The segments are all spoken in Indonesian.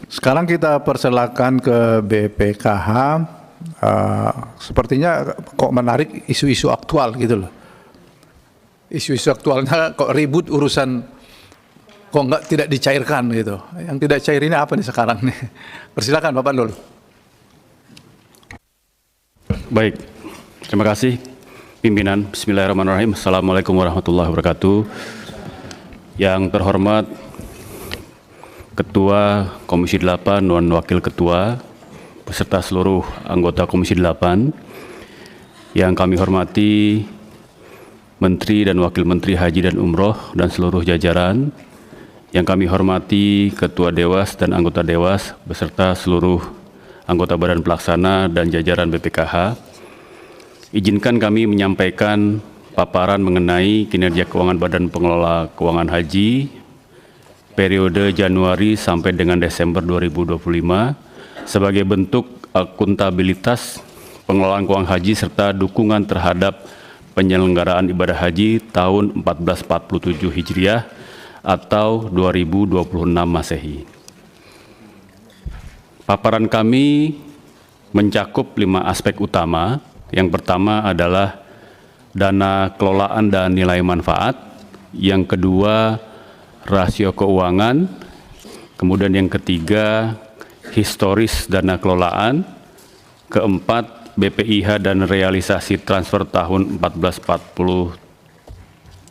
Sekarang kita persilakan ke BPKH. Sepertinya kok menarik isu-isu aktual gitu loh. Isu-isu aktualnya kok ribut urusan kok tidak dicairkan gitu. Yang tidak cair ini apa nih sekarang nih? Persilakan Bapak Nul. Baik, terima kasih pimpinan. Bismillahirrahmanirrahim. Assalamualaikum warahmatullahi wabarakatuh. Yang terhormat Ketua Komisi 8 dan Wakil Ketua beserta seluruh anggota Komisi 8, yang kami hormati Menteri dan Wakil Menteri Haji dan Umroh dan seluruh jajaran, yang kami hormati Ketua Dewas dan anggota Dewas beserta seluruh anggota Badan Pelaksana dan jajaran BPKH. Izinkan kami menyampaikan paparan mengenai kinerja keuangan Badan Pengelola Keuangan Haji periode Januari sampai dengan Desember 2025 sebagai bentuk akuntabilitas pengelolaan keuangan haji serta dukungan terhadap penyelenggaraan ibadah haji tahun 1447 Hijriah atau 2026 Masehi. Paparan kami mencakup 5 aspek utama. Yang pertama adalah dana kelolaan dan nilai manfaat. Yang kedua, rasio keuangan. Kemudian yang ketiga, historis dana kelolaan. Keempat, BPIH dan realisasi transfer tahun 1447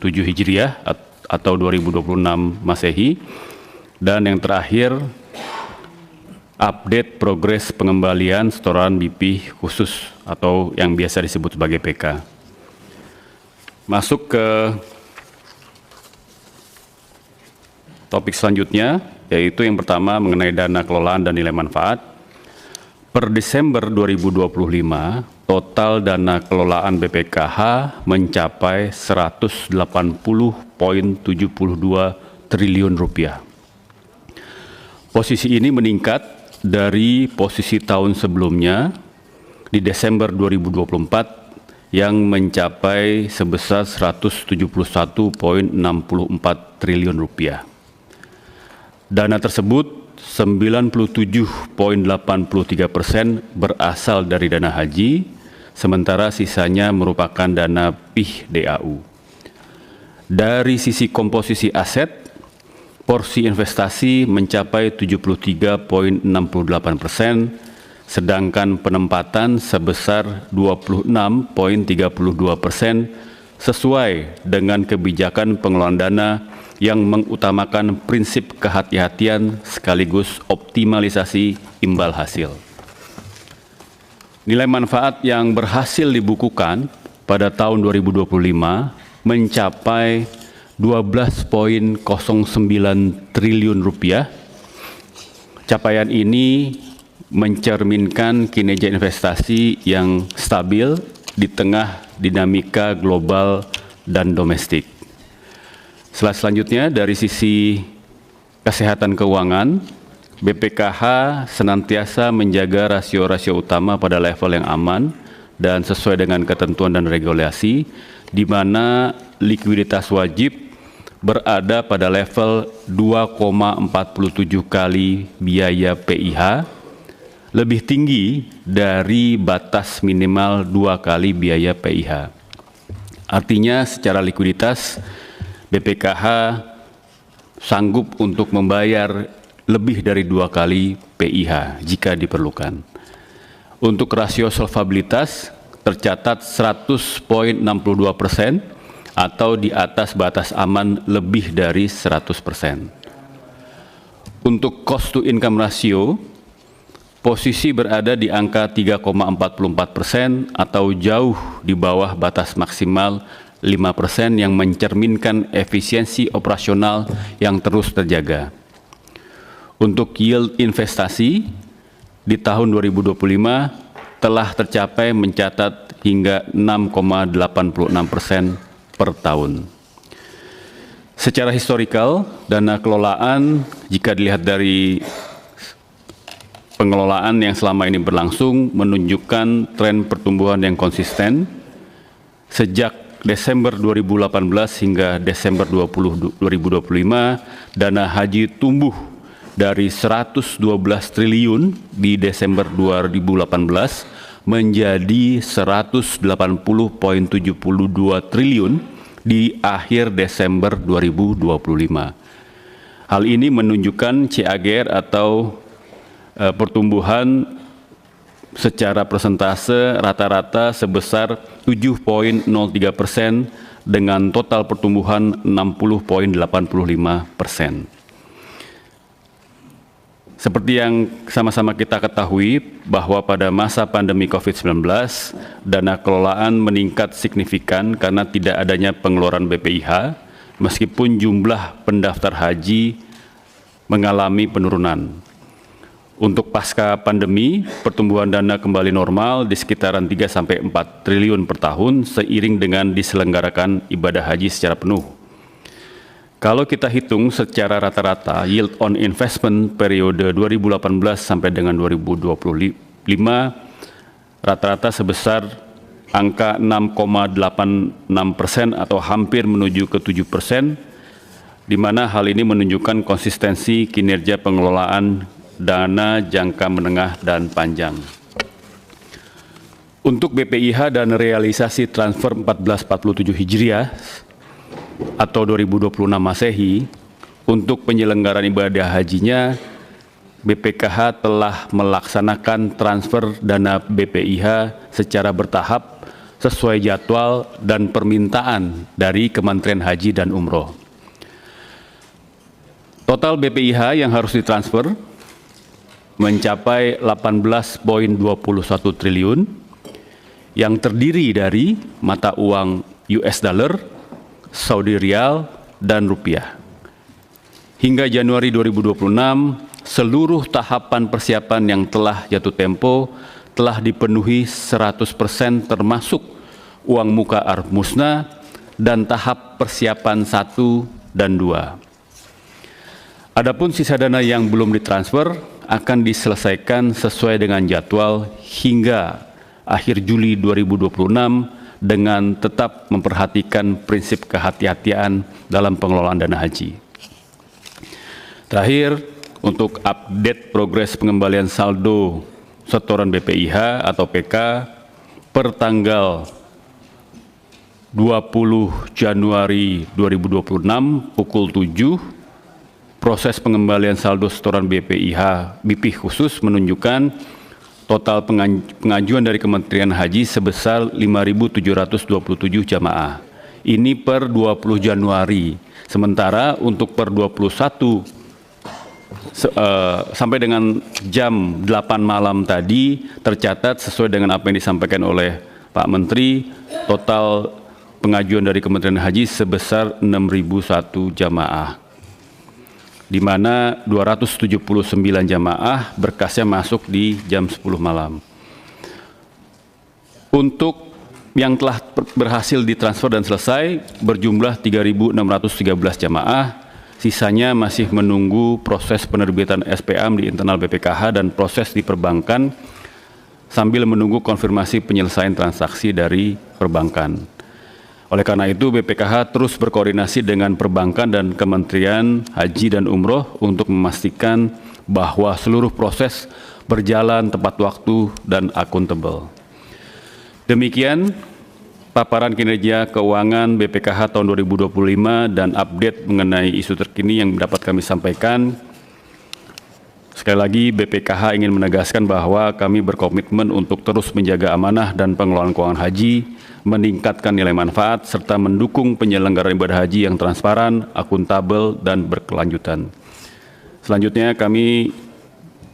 Hijriah atau 2026 Masehi. Dan yang terakhir, update progres pengembalian setoran BP khusus atau yang biasa disebut sebagai PK. Masuk ke topik selanjutnya, yaitu yang pertama mengenai dana kelolaan dan nilai manfaat. Per Desember 2025, total dana kelolaan BPKH mencapai 180,72 triliun rupiah. Posisi ini meningkat dari posisi tahun sebelumnya di Desember 2024 yang mencapai sebesar 171,64 triliun rupiah. Dana tersebut 97,83% berasal dari dana haji, sementara sisanya merupakan dana PIH DAU. Dari sisi komposisi aset, porsi investasi mencapai 73,68%, sedangkan penempatan sebesar 26,32% sesuai dengan kebijakan pengelolaan dana yang mengutamakan prinsip kehati-hatian sekaligus optimalisasi imbal hasil. Nilai manfaat yang berhasil dibukukan pada tahun 2025 mencapai 12,09 triliun rupiah. Capaian ini mencerminkan kinerja investasi yang stabil di tengah dinamika global dan domestik. Selanjutnya, dari sisi kesehatan keuangan, BPKH senantiasa menjaga rasio-rasio utama pada level yang aman dan sesuai dengan ketentuan dan regulasi, di mana likuiditas wajib berada pada level 2,47 kali biaya PIH, lebih tinggi dari batas minimal 2 kali biaya PIH. Artinya secara likuiditas, BPKH sanggup untuk membayar lebih dari 2 kali PIH jika diperlukan. Untuk rasio solvabilitas tercatat 100,62% atau di atas batas aman lebih dari 100%. Untuk cost to income ratio, posisi berada di angka 3,44% atau jauh di bawah batas maksimal 5% yang mencerminkan efisiensi operasional yang terus terjaga. Untuk yield investasi di tahun 2025 telah tercapai mencatat hingga 6,86% per tahun. Secara historikal, dana kelolaan jika dilihat dari pengelolaan yang selama ini berlangsung menunjukkan tren pertumbuhan yang konsisten. Sejak Desember 2018 hingga Desember 2025, dana haji tumbuh dari 112 triliun di Desember 2018 menjadi 180,72 triliun di akhir Desember 2025. Hal ini menunjukkan CAGR atau pertumbuhan secara persentase rata-rata sebesar 7,03% dengan total pertumbuhan 60,85%. Seperti yang sama-sama kita ketahui bahwa pada masa pandemi COVID-19, dana kelolaan meningkat signifikan karena tidak adanya pengeluaran BPIH, meskipun jumlah pendaftar haji mengalami penurunan. Untuk pasca pandemi, pertumbuhan dana kembali normal di sekitaran 3–4 triliun per tahun seiring dengan diselenggarakan ibadah haji secara penuh. Kalau kita hitung secara rata-rata, yield on investment periode 2018 sampai dengan 2025 rata-rata sebesar angka 6,86% atau hampir menuju ke 7%, di mana hal ini menunjukkan konsistensi kinerja pengelolaan dana jangka menengah dan panjang. Untuk BPIH dan realisasi transfer 1447 Hijriah atau 2026 Masehi, untuk penyelenggaraan ibadah hajinya, BPKH telah melaksanakan transfer dana BPIH secara bertahap sesuai jadwal dan permintaan dari Kementerian Haji dan Umroh. Total BPIH yang harus ditransfer mencapai 18,21 triliun yang terdiri dari mata uang US dollar, Saudi Rial, dan Rupiah. Hingga Januari 2026, seluruh tahapan persiapan yang telah jatuh tempo telah dipenuhi 100% termasuk uang muka arf musnah dan tahap persiapan 1 dan 2. Adapun sisa dana yang belum ditransfer akan diselesaikan sesuai dengan jadwal hingga akhir Juli 2026 dengan tetap memperhatikan prinsip kehati-hatian dalam pengelolaan dana haji. Terakhir, untuk update progres pengembalian saldo setoran BPIH atau PK per tanggal 20 Januari 2026 pukul 7, proses pengembalian saldo setoran BPIH BP khusus menunjukkan total pengajuan dari Kementerian Haji sebesar 5.727 jamaah. Ini per 20 Januari. Sementara untuk per 21 sampai dengan jam 8 malam tadi tercatat sesuai dengan apa yang disampaikan oleh Pak Menteri, total pengajuan dari Kementerian Haji sebesar 6.001 jamaah, di mana 279 jamaah berkasnya masuk di jam 10 malam. Untuk yang telah berhasil ditransfer dan selesai berjumlah 3.613 jamaah, sisanya masih menunggu proses penerbitan SPM di internal BPKH dan proses di perbankan sambil menunggu konfirmasi penyelesaian transaksi dari perbankan. Oleh karena itu, BPKH terus berkoordinasi dengan perbankan dan Kementerian Haji dan Umroh untuk memastikan bahwa seluruh proses berjalan tepat waktu dan akuntabel. Demikian paparan kinerja keuangan BPKH tahun 2025 dan update mengenai isu terkini yang dapat kami sampaikan. Sekali lagi, BPKH ingin menegaskan bahwa kami berkomitmen untuk terus menjaga amanah dan pengelolaan keuangan haji, meningkatkan nilai manfaat, serta mendukung penyelenggaraan ibadah haji yang transparan, akuntabel, dan berkelanjutan. Selanjutnya kami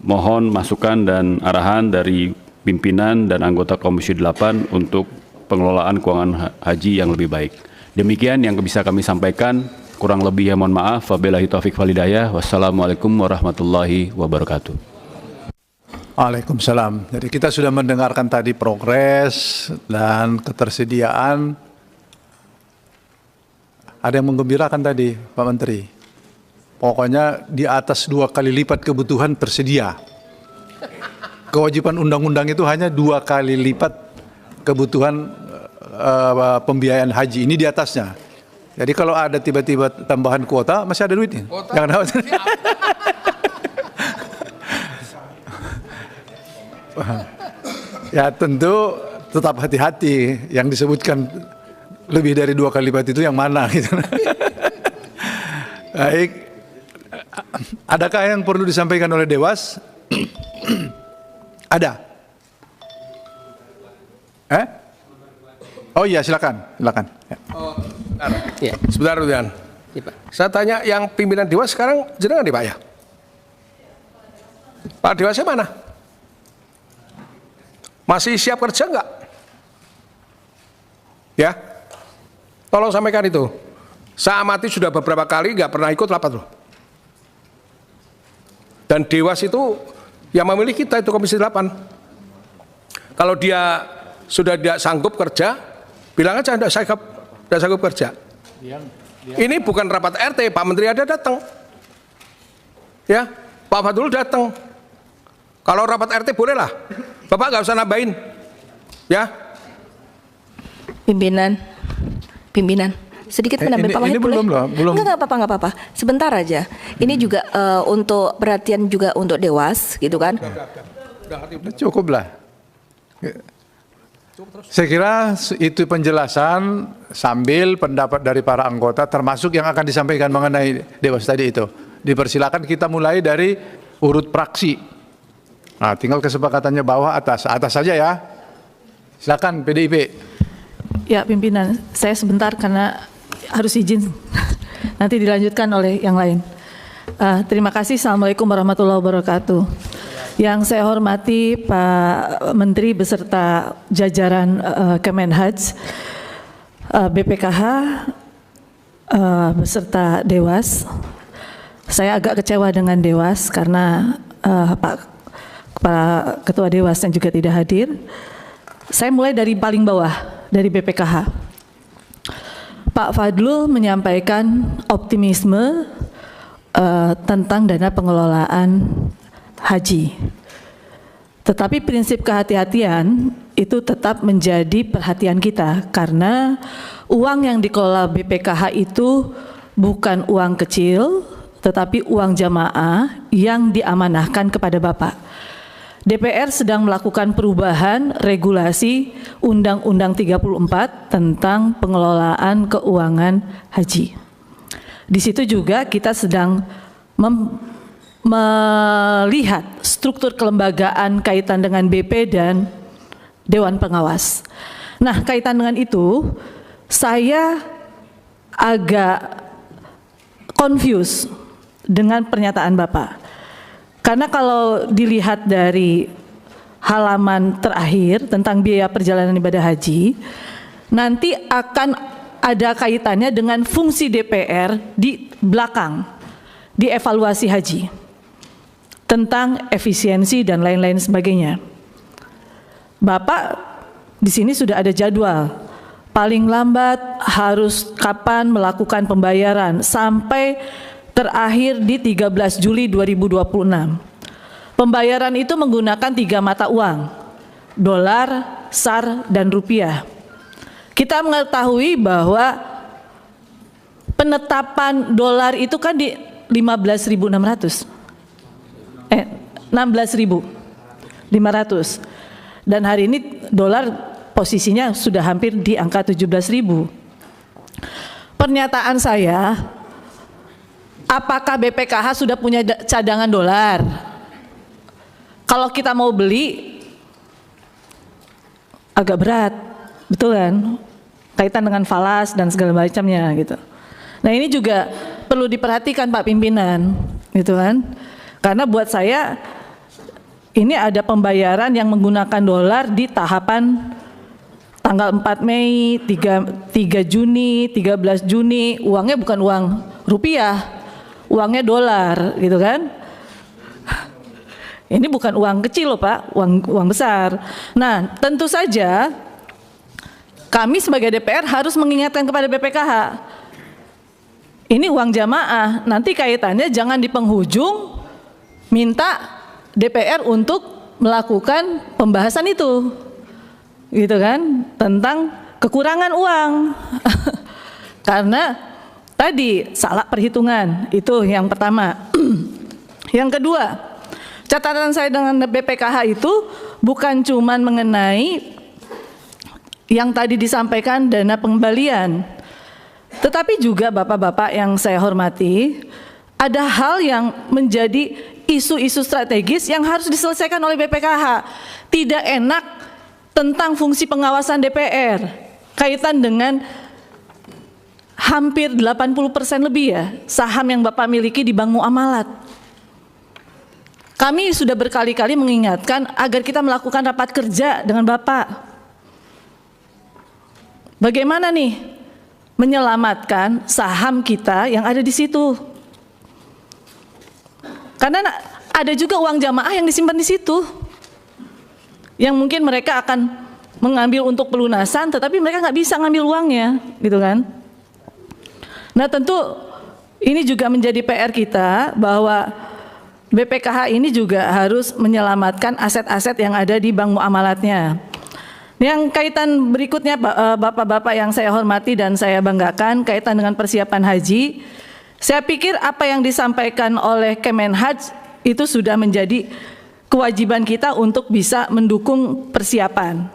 mohon masukan dan arahan dari pimpinan dan anggota Komisi 8 untuk pengelolaan keuangan haji yang lebih baik. Demikian yang bisa kami sampaikan, kurang lebih ya mohon maaf. Wabillahi taufiq wal hidayah. Wassalamualaikum warahmatullahi wabarakatuh. Waalaikumsalam. Jadi kita sudah mendengarkan tadi progres dan ketersediaan. Ada yang menggembirakan tadi, Pak Menteri. Pokoknya di atas 2 kali lipat kebutuhan tersedia. Kewajiban undang-undang itu hanya 2 kali lipat kebutuhan pembiayaan haji. Ini di atasnya. Jadi kalau ada tiba-tiba tambahan kuota, masih ada duitnya. Jangan khawatir. Ya tentu tetap hati-hati yang disebutkan lebih dari 2 kalimat itu yang mana gitu. Baik, adakah yang perlu disampaikan oleh Dewas? Ada? Oh iya, silakan. Ya. Ya. Sebentar, Rudian. Ya, Pak. Saya tanya yang pimpinan Dewas sekarang jenengan nih Pak ya? Pak Dewasnya mana? Masih siap kerja enggak? Ya, tolong sampaikan itu. Saya amati sudah beberapa kali nggak pernah ikut rapat loh. Dan Dewas itu yang memilih kita itu Komisi 8. Kalau dia sudah tidak sanggup kerja, bilang aja tidak sanggup kerja. Ini bukan rapat RT, Pak Menteri ada datang. Ya, Pak Fadul datang. Kalau rapat RT bolehlah, Bapak nggak usah nambahin, ya. Pimpinan, sedikit menambah Pak Wahid boleh? Belum. Nggak apa-apa. Sebentar aja. Ini juga untuk perhatian juga untuk Dewas, gitu kan? Cukup lah. Saya kira itu penjelasan sambil pendapat dari para anggota, termasuk yang akan disampaikan mengenai Dewas tadi itu. Dipersilakan kita mulai dari urut praksi. Nah, tinggal kesepakatannya bawah atas saja ya. Silakan PDIP. Ya pimpinan, saya sebentar karena harus izin. Nanti dilanjutkan oleh yang lain. Terima kasih. Assalamualaikum warahmatullahi wabarakatuh. Yang saya hormati Pak Menteri beserta jajaran Kemenhaj, BPKH beserta Dewas. Saya agak kecewa dengan Dewas karena Pak Kepala Ketua Dewas yang juga tidak hadir. Saya mulai dari paling bawah, dari BPKH. Pak Fadlul menyampaikan optimisme tentang dana pengelolaan haji. Tetapi prinsip kehati-hatian itu tetap menjadi perhatian kita karena uang yang dikelola BPKH itu bukan uang kecil, tetapi uang jamaah yang diamanahkan kepada Bapak. DPR sedang melakukan perubahan regulasi Undang-Undang 34 tentang pengelolaan keuangan haji. Di situ juga kita sedang melihat struktur kelembagaan kaitan dengan BP dan Dewan Pengawas. Nah, kaitan dengan itu, saya agak confused dengan pernyataan Bapak. Karena kalau dilihat dari halaman terakhir tentang biaya perjalanan ibadah haji, nanti akan ada kaitannya dengan fungsi DPR di belakang, di evaluasi haji, tentang efisiensi dan lain-lain sebagainya. Bapak di sini sudah ada jadwal, paling lambat harus kapan melakukan pembayaran sampai terakhir di 13 Juli 2026. Pembayaran itu menggunakan 3 mata uang, dolar, SAR, dan rupiah. Kita mengetahui bahwa penetapan dolar itu kan di 16.500. 16.500. Dan hari ini dolar posisinya sudah hampir di angka 17.000. Pernyataan saya, apakah BPKH sudah punya cadangan dolar? Kalau kita mau beli agak berat, betul kan? Kaitan dengan falas dan segala macamnya gitu. Nah, ini juga perlu diperhatikan Pak Pimpinan, gitu kan? Karena buat saya ini ada pembayaran yang menggunakan dolar di tahapan tanggal 4 Mei, 3 Juni, 13 Juni, uangnya bukan uang rupiah, uangnya dolar, gitu kan? Ini bukan uang kecil loh Pak, uang besar. Nah, tentu saja kami sebagai DPR harus mengingatkan kepada BPKH. Ini uang jamaah, nanti kaitannya jangan di penghujung minta DPR untuk melakukan pembahasan itu. Gitu kan? Tentang kekurangan uang. Karena tadi salah perhitungan, itu yang pertama. Yang kedua, Catatan saya dengan BPKH itu bukan cuman mengenai yang tadi disampaikan dana pengembalian, tetapi juga Bapak-Bapak yang saya hormati, ada hal yang menjadi isu-isu strategis yang harus diselesaikan oleh BPKH. Tidak enak tentang fungsi pengawasan DPR, kaitan dengan hampir 80% lebih ya saham yang Bapak miliki di Bank Muamalat. Kami sudah berkali-kali mengingatkan agar kita melakukan rapat kerja dengan Bapak. Bagaimana nih menyelamatkan saham kita yang ada di situ? Karena ada juga uang jamaah yang disimpan di situ, yang mungkin mereka akan mengambil untuk pelunasan, tetapi mereka nggak bisa ngambil uangnya, gitu kan? Nah tentu ini juga menjadi PR kita bahwa BPKH ini juga harus menyelamatkan aset-aset yang ada di bank muamalatnya. Yang kaitan berikutnya Bapak-Bapak yang saya hormati dan saya banggakan kaitan dengan persiapan haji, saya pikir apa yang disampaikan oleh Kemenhaj itu sudah menjadi kewajiban kita untuk bisa mendukung persiapan.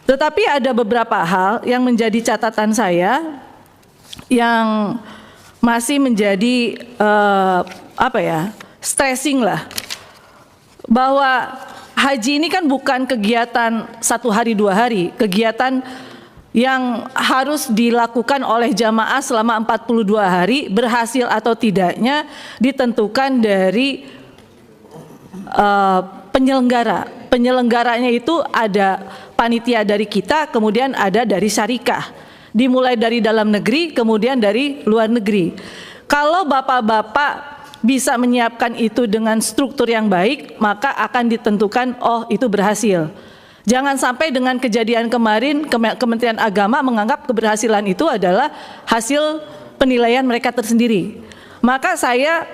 Tetapi ada beberapa hal yang menjadi catatan saya yang masih menjadi stressing lah, bahwa haji ini kan bukan kegiatan 1 hari 2 hari, kegiatan yang harus dilakukan oleh jamaah selama 42 hari, berhasil atau tidaknya ditentukan dari penyelenggara. Penyelenggaranya itu ada panitia dari kita, kemudian ada dari syarikah, dimulai dari dalam negeri, kemudian dari luar negeri. Kalau Bapak-Bapak bisa menyiapkan itu dengan struktur yang baik, maka akan ditentukan, oh itu berhasil. Jangan sampai dengan kejadian kemarin Kementerian Agama menganggap keberhasilan itu adalah hasil penilaian mereka tersendiri. Maka saya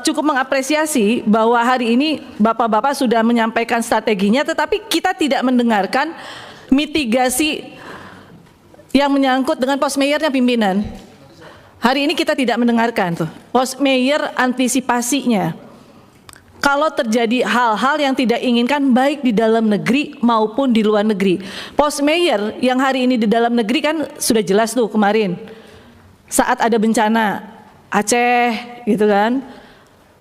cukup mengapresiasi bahwa hari ini Bapak-Bapak sudah menyampaikan strateginya, tetapi kita tidak mendengarkan mitigasi yang menyangkut dengan post mayornya pimpinan. Hari ini kita tidak mendengarkan tuh post mayor antisipasinya. Kalau terjadi hal-hal yang tidak inginkan baik di dalam negeri maupun di luar negeri. Post mayor yang hari ini di dalam negeri kan sudah jelas tuh kemarin saat ada bencana Aceh gitu kan.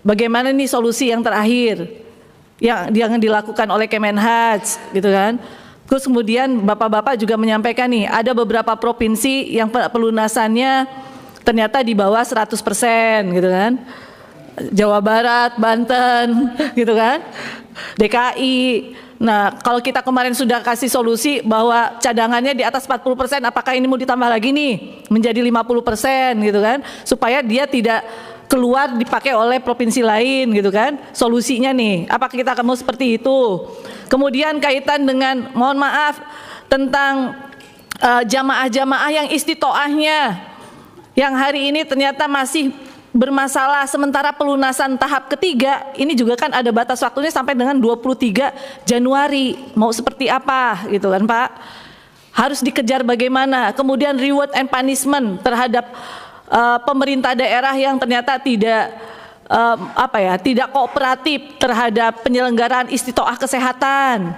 Bagaimana nih solusi yang terakhir yang dilakukan oleh Kemenhaj gitu kan. Terus kemudian Bapak-Bapak juga menyampaikan nih ada beberapa provinsi yang pelunasannya ternyata di bawah 100% gitu kan. Jawa Barat, Banten gitu kan, DKI. Nah kalau kita kemarin sudah kasih solusi bahwa cadangannya di atas 40%, apakah ini mau ditambah lagi nih menjadi 50% gitu kan, supaya dia tidak keluar dipakai oleh provinsi lain gitu kan. Solusinya nih, apakah kita akan mau seperti itu? Kemudian kaitan dengan, mohon maaf, tentang jamaah-jamaah yang istitoahnya yang hari ini ternyata masih bermasalah, sementara pelunasan tahap ketiga ini juga kan ada batas waktunya sampai dengan 23 Januari. Mau seperti apa gitu kan Pak? Harus dikejar bagaimana. Kemudian reward and punishment terhadap pemerintah daerah yang ternyata tidak tidak kooperatif terhadap penyelenggaraan istitoah kesehatan.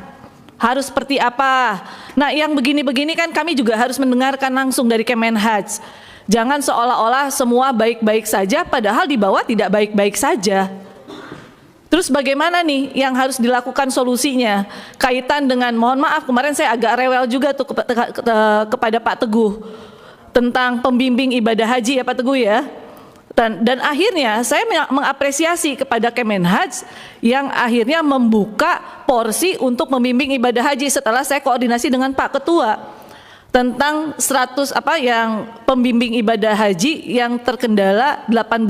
Harus seperti apa? Nah, yang begini-begini kan kami juga harus mendengarkan langsung dari Kemenhaj. Jangan seolah-olah semua baik-baik saja, padahal di bawah tidak baik-baik saja. Terus bagaimana nih yang harus dilakukan solusinya? Kaitan dengan, mohon maaf kemarin saya agak rewel juga tuh kepada Pak Teguh tentang pembimbing ibadah haji ya Pak Teguh ya. Dan akhirnya saya mengapresiasi kepada Kemenhaj yang akhirnya membuka porsi untuk membimbing ibadah haji setelah saya koordinasi dengan Pak Ketua tentang 100 yang pembimbing ibadah haji yang terkendala 18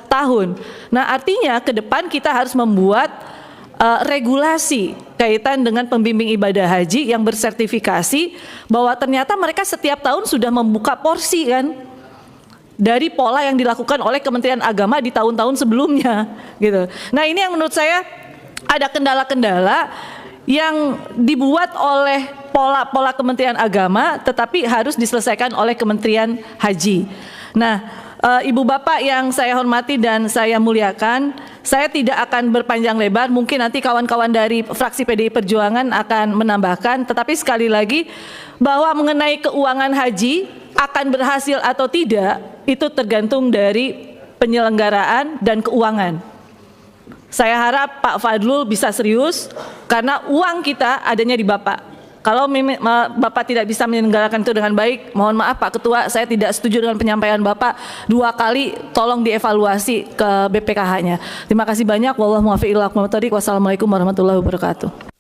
tahun. Nah, artinya ke depan kita harus membuat regulasi kaitan dengan pembimbing ibadah haji yang bersertifikasi bahwa ternyata mereka setiap tahun sudah membuka porsi kan dari pola yang dilakukan oleh Kementerian Agama di tahun-tahun sebelumnya gitu. Nah, ini yang menurut saya ada kendala-kendala yang dibuat oleh pola Kementerian Agama tetapi harus diselesaikan oleh Kementerian Haji. Nah, Ibu Bapak yang saya hormati dan saya muliakan, Saya tidak akan berpanjang lebar, mungkin nanti kawan-kawan dari fraksi PDI Perjuangan akan menambahkan, tetapi sekali lagi bahwa mengenai keuangan haji akan berhasil atau tidak itu tergantung dari penyelenggaraan dan keuangan. Saya harap Pak Fadlul bisa serius karena uang kita adanya di Bapak. Kalau Bapak tidak bisa menyelenggarakan itu dengan baik, mohon maaf Pak Ketua, saya tidak setuju dengan penyampaian Bapak 2 kali, tolong dievaluasi ke BPKH-nya. Terima kasih banyak. Wallahu muwaffiq ila aqwamit thoriq. Wassalamualaikum warahmatullahi wabarakatuh.